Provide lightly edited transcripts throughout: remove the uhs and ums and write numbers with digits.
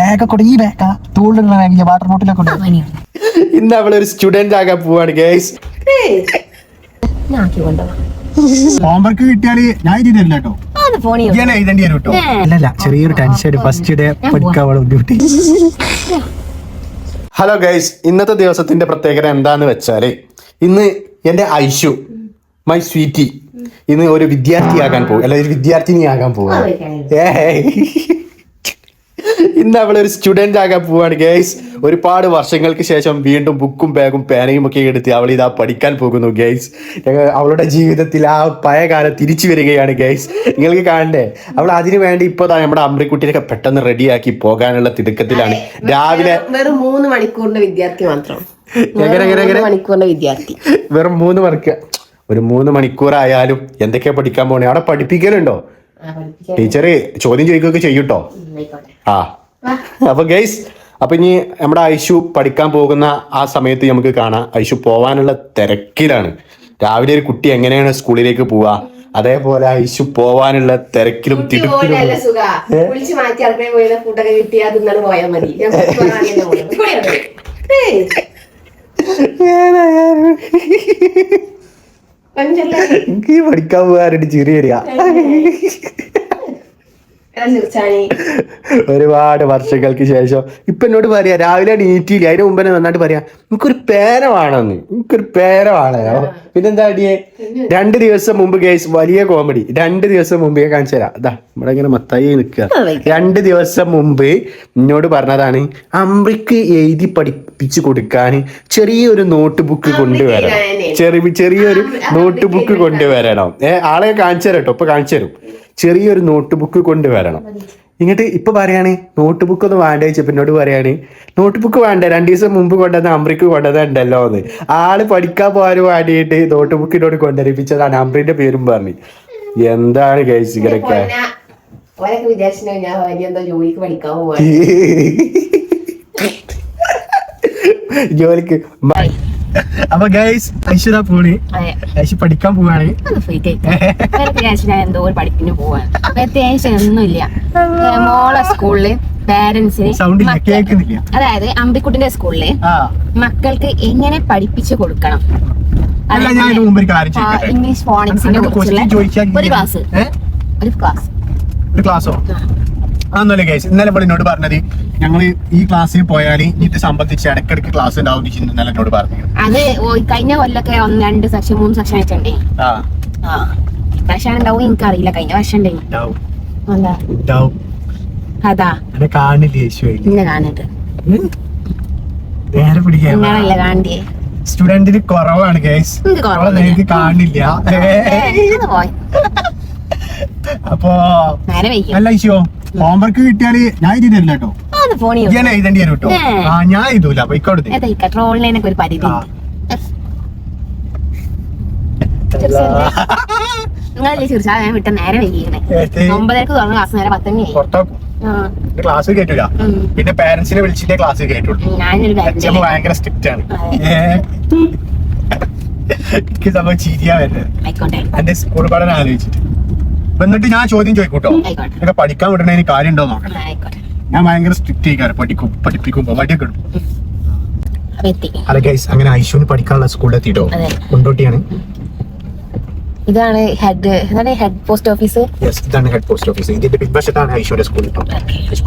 ബാഗൊക്കെ ഈ Baga തോളിലുള്ള bag water ബോട്ടിലൊക്കെ ഇന്ന് അവളൊരു സ്റ്റുഡന്റ് ആകാൻ പോവാണ് ഗൈസ്. ഹോംവർക്ക് കിട്ടിയാല് ഞാൻ എഴുതി തരില്ല കേട്ടോ. ഞാൻ എഴുതേണ്ടി വരും കേട്ടോ. അല്ലല്ല ചെറിയൊരു ടെൻഷൻ ഫസ്റ്റ് ഡേ പഠിക്കാൻ ഡ്യൂട്ടി. ഹലോ ഗൈസ്, ഇന്നത്തെ ദിവസത്തിന്റെ പ്രത്യേകത എന്താന്ന് വെച്ചാല് ഇന്ന് എന്റെ ഐഷു മൈ സ്വീറ്റി ഇന്ന് ഒരു വിദ്യാർത്ഥിയാകാൻ പോകും, അല്ല ഒരു വിദ്യാർത്ഥിനിയാകാൻ പോകും. ഇന്ന് അവളൊരു സ്റ്റുഡന്റ് ആകാൻ പോവാണ് ഗൈസ്. ഒരുപാട് വർഷങ്ങൾക്ക് ശേഷം വീണ്ടും ബുക്കും ബാഗും പേനയും ഒക്കെ എടുത്ത് അവൾ ഇതാ പഠിക്കാൻ പോകുന്നു ഗൈസ്. അവളുടെ ജീവിതത്തിൽ ആ പഴയ കാലം തിരിച്ചു വരികയാണ് ഗൈസ്. നിങ്ങൾക്ക് കാണണ്ടേ, അവൾ അതിനു വേണ്ടി ഇപ്പൊ നമ്മുടെ അമ്രിക്കുട്ടിയൊക്കെ പെട്ടെന്ന് റെഡിയാക്കി പോകാനുള്ള തിടുക്കത്തിലാണ്. രാവിലെ വെറും 3 മണിക്കൂറിന്റെ വിദ്യാർത്ഥി മാത്രം. മണിക്കൂറിന്റെ വിദ്യാർത്ഥി വെറും 3 മണിക്കൂർ. ഒരു 3 മണിക്കൂറായാലും എന്തൊക്കെയാ പഠിക്കാൻ പോണേ? അവിടെ പഠിപ്പിക്കലുണ്ടോ? ടീച്ചറ് ചോദ്യം ചോദിക്കുകയൊക്കെ ചെയ്യൂട്ടോ. അപ്പൊ ഗൈസ്, അപ്പൊ ഇനി നമ്മുടെ ഐഷു പഠിക്കാൻ പോകുന്ന ആ സമയത്ത് നമുക്ക് കാണാം. ഐഷു പോവാനുള്ള തിരക്കിലാണ്. രാവിലെ ഒരു കുട്ടി എങ്ങനെയാണ് സ്കൂളിലേക്ക് പോവാ, അതേപോലെ ഐഷു പോവാനുള്ള തിരക്കിലും തിടുക്കിലും. എനിക്ക് പഠിക്കാൻ പോകാനായിട്ട് ചിരി വരിക. ഒരുപാട് വർഷങ്ങൾക്ക് ശേഷം ഇപ്പൊ എന്നോട് പറയാ രാവിലെ നീറ്റില്ല, അതിന് മുമ്പേ നന്നായിട്ട് പറയാ എനിക്കൊരു പേന വേണമെന്ന്, എനിക്കൊരു പേന വേണോ. പിന്നെന്താ അടിയേ 2 ദിവസം മുമ്പ് ഗൈസ്, വലിയ കോമഡി. 2 ദിവസം മുമ്പ് ഞാൻ കാണിച്ചു തരാം. അതാ ഇവിടെ ഇങ്ങനെ മത്തായി നിൽക്കുക. 2 ദിവസം മുമ്പ് എന്നോട് പറഞ്ഞതാണ് അമ്രിക്ക് എഴുതി പഠിപ്പിച്ചു കൊടുക്കാൻ ചെറിയൊരു നോട്ട് ബുക്ക് കൊണ്ടുവരണം, ചെറിയൊരു നോട്ട് ബുക്ക് കൊണ്ടുവരണം. ആളെ കാണിച്ചു തരാം കേട്ടോ, ഇപ്പൊ കാണിച്ചു തരും. ചെറിയൊരു നോട്ട് ബുക്ക് കൊണ്ടുവരണം. ഇങ്ങോട്ട് ഇപ്പൊ പറയാണ് നോട്ട് ബുക്ക് ഒന്നും വേണ്ട വെച്ചപ്പോ എന്നോട് പറയാണ് നോട്ട് ബുക്ക് വേണ്ട, 2 ദിവസം മുമ്പ് കൊണ്ടുവന്ന അമ്രിക്ക് കൊണ്ടുവന്നുണ്ടല്ലോ എന്ന്. ആള് പഠിക്കാൻ പോകാൻ വേണ്ടിയിട്ട് നോട്ട് ബുക്കിനോട് കൊണ്ടുവരിപ്പിച്ചതാണ്. അമ്രിന്റെ പേരും പറഞ്ഞു. എന്താണ് കഴിച്ച് ഇങ്ങനെയൊക്കെ ജോലിക്ക്. അപ്പൊ ഗൈസ് ഐശ്വര്യ പോണ്, ഐശ്വര്യ പഠിക്കാൻ പോവാണ്. എന്തോ പഠിപ്പിന് പോവാണ്, പ്രത്യേകിച്ച് ഒന്നുമില്ല. മോളെ സ്കൂളില് പാരന്റ്സിന്, അതായത് അമ്പിക്കുട്ടിന്റെ സ്കൂളില് മക്കൾക്ക് എങ്ങനെ പഠിപ്പിച്ചു കൊടുക്കണം, ഇംഗ്ലീഷ് ഫോണിക്സിനെ കുറിച്ചുള്ള ഒരു ക്ലാസ്സോ അന്നല്ലേ ഗൈസ്. ഇന്നലെ ഇവിടെ എന്നോട് പറഞ്ഞത് ഞങ്ങൾ ഈ ക്ലാസ്സിൽ പോയാൽ ഇത് സംബന്ധിച്ച് ഇടയ്ക്കിടയ്ക്ക് ക്ലാസ് ഉണ്ടാവും ഇന്നലെ എന്നോട് പറഞ്ഞു. അത് കഴിഞ്ഞ കൊല്ലൊക്കെ 2 സെക്ഷൻ 3 സെക്ഷൻ വെച്ചിട്ടുണ്ടേ. പക്ഷെ ഉണ്ടാവും എനിക്കറിയില്ല. കഴിഞ്ഞ വർഷം അതാ കാണില്ലേ കാണരുത്, നേരെ പിടിക്കാൻ കാണില്ലേ സ്റ്റുഡന്റിന് കുറവാണ് ഗൈസ്, കാണില്ല. അപ്പൊ നല്ല ഇഷ്യോ ഹോംവർക്ക് കിട്ടിയാല് ഞാൻ എഴുതി തരില്ല കേട്ടോ. ഞാൻ എഴുതേണ്ടി വരും കേട്ടോ. ഞാൻ എഴുതൂല. അപ്പൊ ഇക്കോടത്തെ ഒരു പരിധി. വിട്ട നേരെ വൈകിക്കണേ. 9:00 തുടങ്ങുന്ന ക്ലാസ് നേരെ 10:00 ക്ലാസ് കേട്ടില്ല. പിന്നെ പാരന്റ്സിനെ വിളിച്ചിട്ടേ ക്ലാസ് കേട്ടുള്ളൂ. ഭയങ്കര സ്ട്രിക്റ്റ് ആണ്. എനിക്ക് സംഭവം ചിരിയാ വരുന്നത് എന്റെ സ്കൂൾ പഠനം ആലോചിച്ചിട്ട്. എന്നിട്ട് ഞാൻ ചോദ്യം ചോദിക്കൂട്ടോ, ഇതൊക്കെ പഠിക്കാൻ വിടണതിന് കാര്യം ഉണ്ടോ നോക്കണം. ഞാൻ ഭയങ്കര സ്ട്രിക്റ്റ് ആയിക്കാരം, പഠിപ്പിക്കുമ്പോ വടിയൊക്കെ ഇടും. അല്ല ഗൈസ്, അങ്ങനെ ഐഷുവിന് പഠിക്കാനുള്ള സ്കൂളിലെത്തിട്ടോ. കൊണ്ടോട്ടിയാണ്. ഇതാണ് ഹെഡ് പോസ്റ്റ് ഓഫീസ്. ഇതാണ് ഹെഡ് പോസ്റ്റ് ഓഫീസ്. ഇതിന്റെ പിൻവശത്താണ് ഐഷുവിന്റെ സ്കൂളിൽ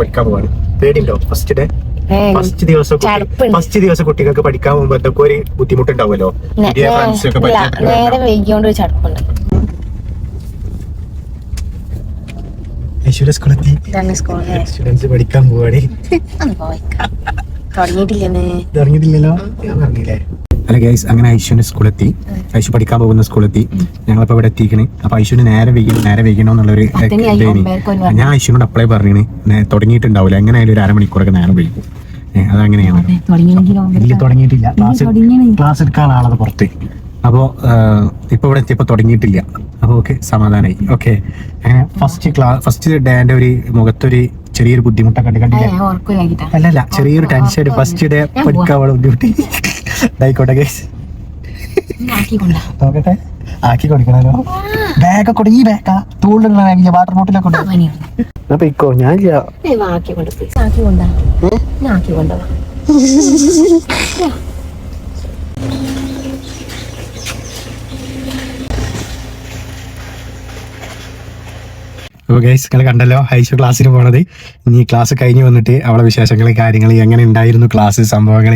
പഠിക്കാൻ പോവാണ്. പേടിയുണ്ടോ ഫസ്റ്റ് ഡേ? ഫസ്റ്റ് ദിവസം കുട്ടികൾക്ക് പഠിക്കാൻ പോകുമ്പോ എന്തൊക്കെ ഒരു ബുദ്ധിമുട്ടുണ്ടാവുമല്ലോ. പുതിയ ഫ്രണ്ട്സ് ഒക്കെ നേരെ വൈകിയോണ്ട് ചടപ്പുണ്ട്. സ്കൂളെത്തി സ്റ്റുഡൻസ് പഠിക്കാൻ പോവാണ്. തുടങ്ങിയിട്ടില്ലല്ലോ ഞാൻ പറഞ്ഞില്ലേ. അല്ല ഗൈസ്, അങ്ങനെ ഐഷുവിന്റെ സ്കൂളെത്തി. ഐഷു പഠിക്കാൻ പോകുന്ന സ്കൂളെത്തി. ഞങ്ങളിപ്പോ ഇവിടെ എത്തിക്കണ്. അപ്പൊ ഐഷുവിന് നേരെ വൈകണോ എന്നുള്ളൊരു ഞാൻ ഐഷുവിനോട് അപ്ലൈ പറഞ്ഞു. തുടങ്ങിയിട്ടുണ്ടാവില്ല, എങ്ങനെയായാലും ഒരു അരമണിക്കൂറൊക്കെ നേരം വൈകും. അതങ്ങനെയാണ്. ഇല്ല തുടങ്ങിയിട്ടില്ല. ക്ലാസ് എടുക്കാൻ ആളത് പുറത്ത്. അപ്പോ ഇപ്പൊ ഇവിടെ എത്തിയപ്പോ തുടങ്ങിയിട്ടില്ല. അപ്പൊ ഓക്കെ, സമാധാനായി. ഓക്കെ, ഫസ്റ്റ് ഡേന്റെ ഒരു മുഖത്തൊരു ചെറിയൊരു ബുദ്ധിമുട്ടൊക്കെ കണ്ടില്ല. അല്ലല്ല ചെറിയൊരു ടെൻഷൻ ഫസ്റ്റ് ഡേ പഠിക്കാൻ ബുദ്ധിമുട്ടി. ആയിക്കോട്ടെ ഗൈസ്, നോക്കട്ടെ. ആക്കി കൊടുക്കണല്ലോ. ബാഗൊക്കെ കൊടു, ഈ ബാഗാ തൂളിലുള്ള ബാഗില്ല, വാട്ടർ ബോട്ടിലൊക്കെ ഉണ്ട്. അപ്പൊ ഇക്കോ ഞാൻ ആക്കി കൊണ്ട് ആക്കി കൊണ്ടാ ഞാൻ ആക്കി കൊണ്ടുപോവാ. അപ്പോൾ ഗൈസ് നിങ്ങൾ കണ്ടല്ലോ ഐഷു ക്ലാസ്സിന് പോണത്. ഇനി ക്ലാസ് കഴിഞ്ഞ് വന്നിട്ട് അവളെ വിശേഷങ്ങൾ, കാര്യങ്ങൾ, എങ്ങനെ ഉണ്ടായിരുന്നു ക്ലാസ്, സംഭവങ്ങൾ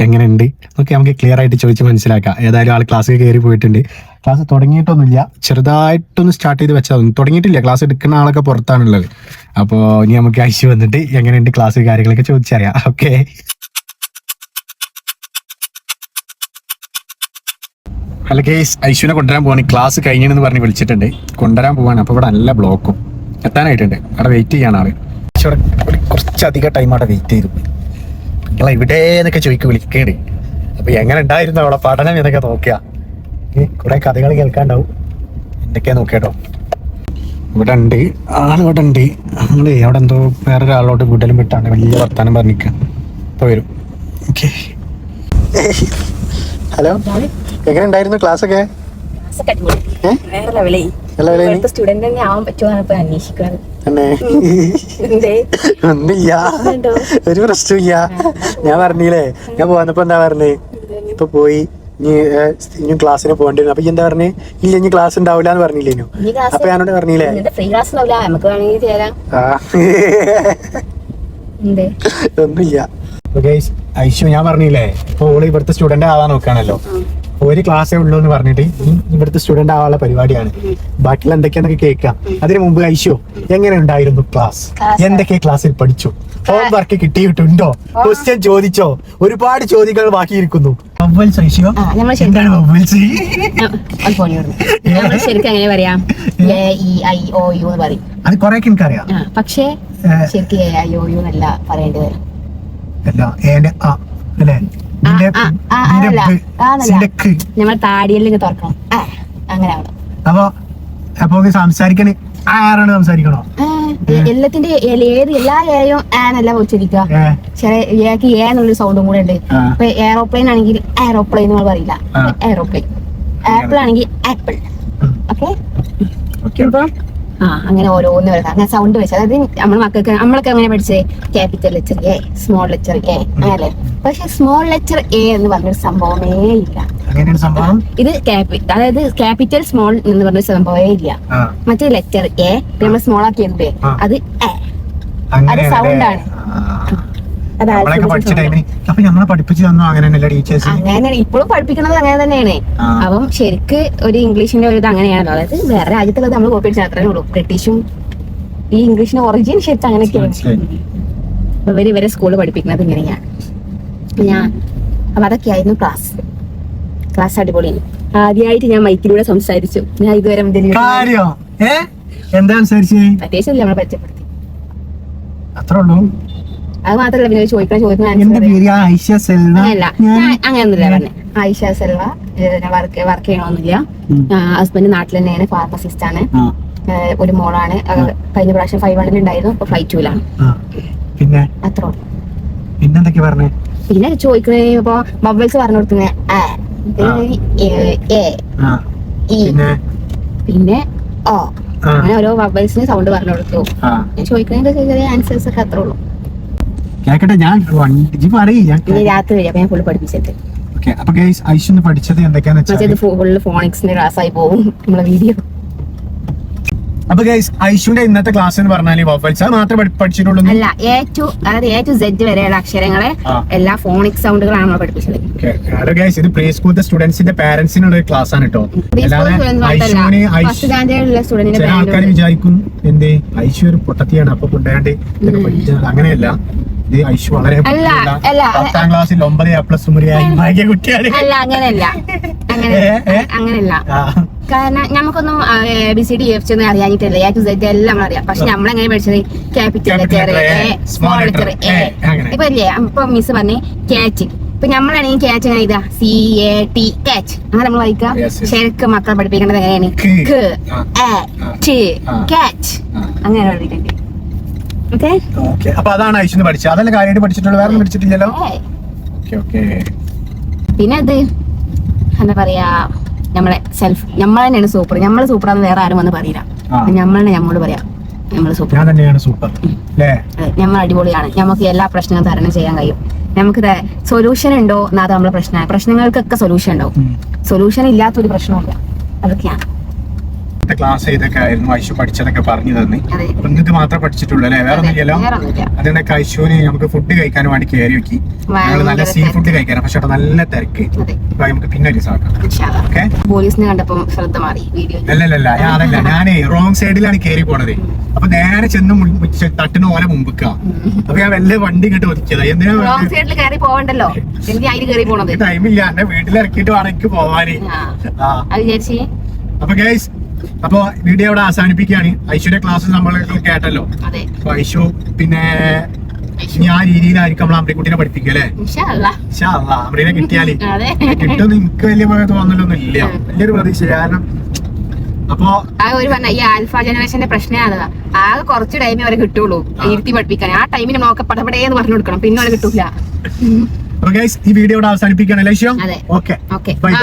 എങ്ങനെ ഉണ്ട് എന്നൊക്കെ നമുക്ക് ക്ലിയർ ആയിട്ട് ചോദിച്ച് മനസ്സിലാക്കാം. ഏതായാലും ആൾ ക്ലാസ്സിൽ കയറി പോയിട്ടുണ്ട്. ക്ലാസ് തുടങ്ങിയിട്ടൊന്നുമില്ല, ചെറുതായിട്ടൊന്ന് സ്റ്റാർട്ട് ചെയ്ത് വെച്ചാൽ തുടങ്ങിയിട്ടില്ല. ക്ലാസ് എടുക്കുന്ന ആളൊക്കെ പുറത്താണുള്ളത്. അപ്പോൾ ഇനി നമുക്ക് ഐഷു വന്നിട്ട് എങ്ങനെയുണ്ട് ക്ലാസ് കാര്യങ്ങളൊക്കെ ചോദിച്ചറിയാം. ഓക്കെ. അല്ല ഗൈസ്, ഐഷുവിനെ കൊണ്ടുവരാൻ പോവാണ്. ക്ലാസ് കഴിഞ്ഞെന്ന് പറഞ്ഞ് വിളിച്ചിട്ടുണ്ട്, കൊണ്ടുവരാൻ പോവാണ്. അപ്പോൾ ഇവിടെ നല്ല ബ്ലോക്കും, എത്താനായിട്ടുണ്ട്. അവിടെ വെയിറ്റ് ചെയ്യാണ് ആള്. ഇവിടെ കുറച്ചധികം ടൈം അവിടെ വെയിറ്റ് ചെയ്തു. നിങ്ങളെ ഇവിടെ എന്നൊക്കെ ചോദിക്കും, വിളിക്കേണ്ടി. അപ്പൊ എങ്ങനെ ഉണ്ടായിരുന്നു അവിടെ പഠനം എന്നൊക്കെ നോക്കുക. കുറെ കഥകൾ കേൾക്കാണ്ടാവും, എന്തൊക്കെയാ നോക്കിയാട്ടോ. ഇവിടെ ഉണ്ട് ആളിവിടെ ഉണ്ട്. നമ്മള് അവിടെ എന്തോ വേറൊരാളോട് വീട്ടിലും വിട്ടാണ് വലിയ വർത്താനം പറഞ്ഞിരിക്കുക. ഇപ്പൊ വരും. ഓക്കെ. ഹലോ, എങ്ങനെ ഉണ്ടായിരുന്നു ക്ലാസ് ഒക്കെ? സ്റ്റുഡന്റ് തന്നെ ആവാൻ പറ്റുമോ അന്വേഷിക്കുന്നത്. ഒന്നില്ല, ഒരു പ്രശ്നമില്ല. ഞാൻ പറഞ്ഞില്ലേ, ഞാൻ പോന്നപ്പോ എന്താ പറഞ്ഞേ, ഇപ്പൊ പോയി ഇനി ക്ലാസ്സിന് പോകേണ്ടി വരും. അപ്പൊ എന്താ പറഞ്ഞേ, ഇല്ല ഇനി ക്ലാസ് ഉണ്ടാവില്ല എന്ന് പറഞ്ഞില്ലേനു. അപ്പൊ ഞാനോട് പറഞ്ഞില്ലേ ഒന്നുമില്ല. ഐഷു ഞാൻ പറഞ്ഞില്ലേ, ഇപ്പൊ ഓള് ഇവിടുത്തെ സ്റ്റുഡന്റ് ആവാൻ നോക്കുകയാണല്ലോ. ഒരു ക്ലാസ്സേ ഉള്ളൂ എന്ന് പറഞ്ഞിട്ട് ഇവിടുത്തെ സ്റ്റുഡന്റ് ആവാനുള്ള പരിപാടിയാണ്. ബാക്കിയുള്ള എന്തൊക്കെയാന്നൊക്കെ കേൾക്കാം. അതിനു മുമ്പ് ഐഷു എങ്ങനെ ഉണ്ടായിരുന്നു ക്ലാസ്? എന്തൊക്കെ ക്ലാസ്സിൽ പഠിച്ചു? ഹോം വർക്ക് കിട്ടിയിട്ടുണ്ടോ? ക്വസ്റ്റ്യൻ ചോദിച്ചോ? ഒരുപാട് ചോദ്യങ്ങൾ ബാക്കിയിരിക്കുന്നു. ശരിക്കും എങ്ങനെ പറയാം, അത് കൊറേ എനിക്കറിയാം. പക്ഷേ ശരിക്കും AIOU എന്നല്ല പറയേണ്ടത്. നമ്മൾ താടിയെല്ലാം തുറക്കണം, അങ്ങനെ ആവണം. അപ്പൊ സംസാരിക്കണേ ആരാണ് സംസാരിക്കണോ? എല്ലാത്തിന്റെ എല്ലാ ഏയും ആനല്ല ഉച്ചരിക്കുക. ചില ഏക്ക് എന്നുള്ളൊരു സൗണ്ടും കൂടെ ഉണ്ട്. ഇപ്പൊ എയറോപ്ലെയിൻ ആണെങ്കിൽ എയറോപ്ലെയിൻ നമ്മൾ പറയില്ല, എയറോപ്ലെയിൻ. ആപ്പിൾ ആണെങ്കിൽ ആപ്പിൾ. ഓക്കെ. ഇപ്പൊ അങ്ങനെ ഓരോന്ന് വരാം, അങ്ങനെ സൗണ്ട് വെച്ച്. അതായത് നമ്മളൊക്കെ അങ്ങനെ പഠിച്ചേ capital letter A, small letter A, അങ്ങനല്ലേ. പക്ഷെ സ്മോൾ ലെറ്റർ എ എന്ന് പറഞ്ഞൊരു സംഭവമേ ഇല്ല. ഇത് അതായത് ക്യാപിറ്റൽ സ്മോൾ എന്ന് പറഞ്ഞൊരു സംഭവമേ ഇല്ല. മറ്റേ ലെറ്റർ എ നമ്മൾ സ്മോൾ ആക്കി എന്തേ, അത് എ, അത് സൗണ്ടാണ്. അങ്ങനെ ഇപ്പോഴും പഠിപ്പിക്കുന്നത് അങ്ങനെ തന്നെയാണ്. അപ്പം ശരിക്ക് ഒരു ഇംഗ്ലീഷിന്റെ ഒരു ഇത് അങ്ങനെയാണല്ലോ. അതായത് വേറെ രാജ്യത്തുള്ളത് നമ്മൾ കോപ്പി അടിച്ചാൽ അത്രേ ഉള്ളൂ. ബ്രിട്ടീഷും ഈ ഇംഗ്ലീഷിന്റെ ഒറിജിൻ ശരിക്കും അങ്ങനെയൊക്കെയാണ്. ഇവരെ സ്കൂളിൽ പഠിപ്പിക്കുന്നത് ഇങ്ങനെയാണ്. അപ്പൊ അതൊക്കെയായിരുന്നു ക്ലാസ് അടിപൊളിയാണ്. ആദ്യമായിട്ട് ഞാൻ മൈക്കിലൂടെ സംസാരിച്ചു. ഞാൻ ഇതുവരെ അത്യാവശ്യം നമ്മളെ പരിചയപ്പെടുത്തി, അത്രേ ഉള്ളൂ. അത് മാത്രല്ല പിന്നെ ചോദിക്കണ അങ്ങനെയൊന്നുമില്ല പറഞ്ഞത്. ആയിഷ സെൽവ, വർക്ക് ചെയ്യണമെന്നില്ല. ഹസ്ബൻഡ് നാട്ടിൽ തന്നെയാണ്, ഫാർമസിസ്റ്റ് ആണ്. ഒരു മോളാണ്. കഴിഞ്ഞ പ്രാവശ്യം 500 ഉണ്ടായിരുന്നു, ഇപ്പൊ 5-2-ലാണ്. അത്രേ ഉള്ളൂ. പിന്നെ ചോദിക്കണേ ഇപ്പൊ മൊബൈൽസ് പറഞ്ഞു കൊടുക്കുന്നേ പിന്നെ ഓ, അങ്ങനെ ഓരോ മൊബൈൽസിന് സൗണ്ട് പറഞ്ഞു കൊടുത്തു. ചോദിക്കണേ ചെറിയ ആൻസേഴ്സ് ഒക്കെ അത്രേ ഉള്ളൂ. രാത്രി വരെ ഞാൻ ഫുള്ള് പഠിപ്പിച്ചിട്ട് പഠിച്ചത് എന്തൊക്കെയാണെന്ന് ഫുള്ള് ഫോണിക്സിന്റെ ക്ലാസ് ആയി പോകും നമ്മളെ വീഡിയോ. അപ്പൊ ഐഷുവിന്റെ ഇന്നത്തെ ക്ലാസ് എന്ന് പറഞ്ഞാൽ വൊവൽസ് മാത്രമേ പഠിച്ചിട്ടുള്ളൂ അല്ല, A to Z വരെയുള്ള അക്ഷരങ്ങളെ എല്ലാ ഫോണിക് സൗണ്ടുകളാണ് നമ്മൾ പഠിപ്പിച്ചത്. ഇത് പ്രീ സ്കൂളിലെ സ്റ്റുഡൻസിന്റെ പാരന്റ്സിനുള്ള ഒരു ക്ലാസ് ആണ് കേട്ടോ. ആൾക്കാർ വിചാരിക്കും എന്തേ ഐഷു ഒരു പൊട്ടത്തിയാണ്, അപ്പൊ കൊണ്ടാണ്ട് ഇതൊക്കെ പഠിച്ചത്. അങ്ങനെയല്ല, ഇത് ഐഷു വളരെ 10ാം ക്ലാസ്സിൽ 9A+ കുട്ടിയാണ്. അല്ല, അങ്ങനെയല്ല. കാരണം നമുക്കൊന്നും ABCD EFG ഒന്നും അറിയാനിട്ടില്ല. A to Z എല്ലാം അറിയാം. പക്ഷെ നമ്മളെങ്ങനെ പഠിച്ചത് capital letter A, small letter A. ഇപ്പൊ ഇല്ലേ, ഇപ്പൊ മിസ് പറഞ്ഞ് ക്യാച്ച്. ഇപ്പൊ നമ്മളാണെങ്കിൽ ക്യാച്ച് എങ്ങനെ ഇതാ CAT ക്യാച്ച്, അങ്ങനെ നമ്മൾ വായിക്കാം. ശരിക്കും മക്കളെ പഠിപ്പിക്കേണ്ടത് എങ്ങനെയാണ് ക്യാച്ച്, അങ്ങനെ പഠിപ്പിക്കണ്ടേ. അപ്പൊ അതാണ് ഐഷുന്ന് പഠിച്ചത്. അതല്ല കാര്യമായിട്ട് പഠിച്ചിട്ടുള്ളൂ, വേറെ ഒന്നും പഠിച്ചിട്ടില്ലല്ലോ. പിന്നെ അത് എന്താ പറയാ, നമ്മളെ സെൽഫ് നമ്മൾ തന്നെയാണ് സൂപ്പർ. നമ്മള് സൂപ്പറാന്ന് വേറെ ആരും വന്ന് പറയില്ല. നമ്മൾ തന്നെ നമ്മോട് പറയാം നമ്മള് സൂപ്പർ. ഞാൻ തന്നെയാണ് സൂപ്പർ അല്ലേ? നമ്മൾ അടിപൊളിയാണ്. നമുക്ക് എല്ലാ പ്രശ്നങ്ങളും തരണം ചെയ്യാൻ കഴിയും. നമുക്ക് സൊല്യൂഷൻ ഉണ്ടോ എന്നാണ് നമ്മളെ പ്രശ്നം. പ്രശ്നങ്ങൾക്കൊക്കെ സൊല്യൂഷൻ ഉണ്ടാവും. സൊല്യൂഷൻ ഇല്ലാത്തൊരു പ്രശ്നമില്ല. അതൊക്കെയാണ് ക്ലാസ് ഇതൊക്കെ ആയിരുന്നു ഐശു പഠിച്ചതൊക്കെ പറഞ്ഞു തന്നെ. അതെ. അപ്പൊ ഇത് മാത്രമേ പഠിച്ചിട്ടുള്ളൂ അല്ലേ? വേറെ ഒന്നുമില്ലല്ലോ. അതിനൊക്കെ ഐശുവിന് നമുക്ക് ഫുഡ് കഴിക്കാൻ വേണ്ടി കയറി വെക്കി. ഞങ്ങൾ നല്ല സീ ഫുഡ് കഴിക്കാനാണ്. പക്ഷെ അവിടെ നല്ല തിരക്ക്. അപ്പൊ നമുക്ക് പിന്നെ ഒരു സാധനം ഓക്കെ. പോലീസിനെ കണ്ടപ്പോ ശ്രദ്ധ മാറി വീഡിയോ. അല്ലല്ല അതല്ല, ഞാനേ റോങ് സൈഡിലാണ് കയറി പോണത്. അപ്പൊ നേരെ ചെന്ന് തട്ടിന് ഓലെ മുമ്പിക്ക. അപ്പൊ ഞാൻ വല്ല വണ്ടി ഇങ്ങോട്ട് ഒതുക്കിയതാ. എന്തിനാ റോങ് സൈഡിൽ കയറി പോവണ്ടല്ലോ, എന്തിനാ അതിൽ കയറി പോണത്? ടൈമില്ല, എന്നെ വീട്ടിലിറക്കിയിട്ട് വേണം എനിക്ക് പോവാന്. അത് വിചാരിച്ചേ. അപ്പൊ ഗൈസ്, അപ്പൊ വീഡിയോ അവിടെ അവസാനിപ്പിക്കുകയാണ്. ഐശുവിന്റെ ക്ലാസ് നമ്മൾ കേട്ടല്ലോ. അപ്പൊ ഐശു പിന്നെ ആ രീതിയിലായിരിക്കും നമ്മൾ അമ്രിക്കുട്ടിനെ പഠിപ്പിക്കുക അല്ലേ? അമ്രീനെ കിട്ടിയാല് കിട്ടുമെന്ന് എനിക്ക് വലിയ തോന്നലൊന്നും ഇല്ല, വലിയൊരു പ്രതീക്ഷ. കാരണം അപ്പൊ ഒരു പറഞ്ഞ ഈ ആൽഫ ജനറേഷന്റെ പ്രശ്നമാണ്. ആകെ കുറച്ച് ടൈമേ അവരെ കിട്ടുള്ളൂ ഇരുത്തി പഠിപ്പിക്കാൻ. ആ ടൈമിന് നോക്കെ പടപടേന്ന് പറഞ്ഞു കൊടുക്കണം, പിന്നെ അവരെ കിട്ടൂല. ഈ വീഡിയോ അവിടെ അവസാനിപ്പിക്കുകയാണ് ലക്ഷ്യം. Okay bye.